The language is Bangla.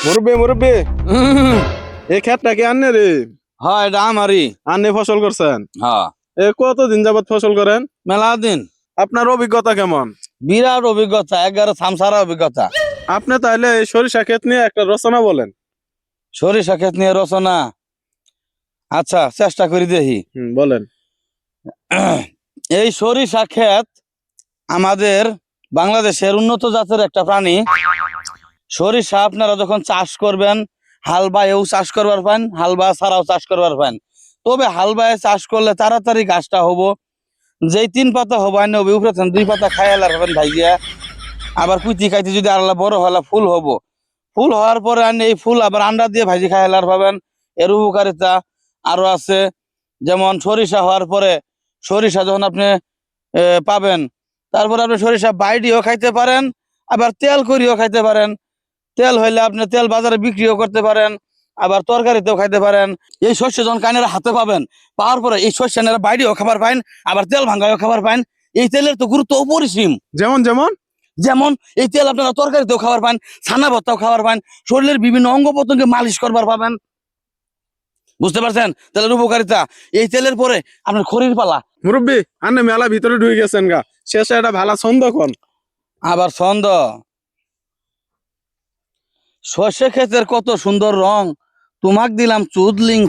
মুরব্বি মুরব্বি এই ক্ষেতটা কি আননে রে? হ্যাঁ এটা আমারই। আননে ফসল করছেন? হ্যাঁ এ কতদিন যাবত ফসল করেন? মেলা দিন। আপনার অভিজ্ঞতা কেমন? বিরাট অভিজ্ঞতা, 11 সামসারা অভিজ্ঞতা। আপনি তাহলে এই সরিষা ক্ষেত নিয়ে একটা রচনা বলেন। সরিষা ক্ষেত নিয়ে রচনা, আচ্ছা চেষ্টা করি দেখি। বলেন। এই সরিষা ক্ষেত আমাদের বাংলাদেশের উন্নত জাতের একটা প্রাণী। সরিষা আপনারা যখন চাষ করবেন, হাল বায়েও চাষ করবার পান, হাল বা ছাড়াও চাষ করবার পান। তবে হাল বায়ে চাষ করলে তাড়াতাড়ি গাছটা হবো, যেই 3 পাতা হবো আইনে হবে উপরে 2 পাতা খাই আলার হবেন ভাইয়া। আবার কুইতি খাইতে যদি আল্লাহ বড় হলা ফুল হবো, ফুল হওয়ার পরে আইনে এই ফুল আবার আন্ডা দিয়ে ভাজি খাই আলার পাবেন। এর উপকারিতা আরো আছে, যেমন সরিষা হওয়ার পরে সরিষা যখন আপনি পাবেন, তারপরে আপনি সরিষা বাইডিও খাইতে পারেন, আবার তেল করিও খাইতে পারেন। তেল হইলে আপনি তেল বাজারে বিক্রিও করতে পারেন, আবার তরকারিতেও খাইতে পারেন। এই শস্য যখন কাইনারা হাতে পাবেন, পাওয়ার পরে এই শস্য বাইরেও খাবার পাইন, আবার তেল ভাঙ্গায়ও খাবার পাইন। এই তেলের তো গুরুত্ব অপরিসীম। যেমন যেমন যেমন এই তেল আপনারা তরকারিতেও খাবার পান, ছানা ভর্তাও খাবার পান, শরীরের বিভিন্ন অঙ্গ প্রত্যঙ্গে মালিশ করবার পাবেন। বুঝতে পারছেন তেলের উপকারিতা? এই তেলের পরে আপনার খড়ির পালা। মুরব্বি আন্নে মেলা ভিতরে ঢুকে গেছেন গা, শেষে একটা ভালো ছন্দ কোন। আবার ছন্দ, সর্ষে ক্ষেতের কত সুন্দর রং, তোমাক দিলাম চুদলিং।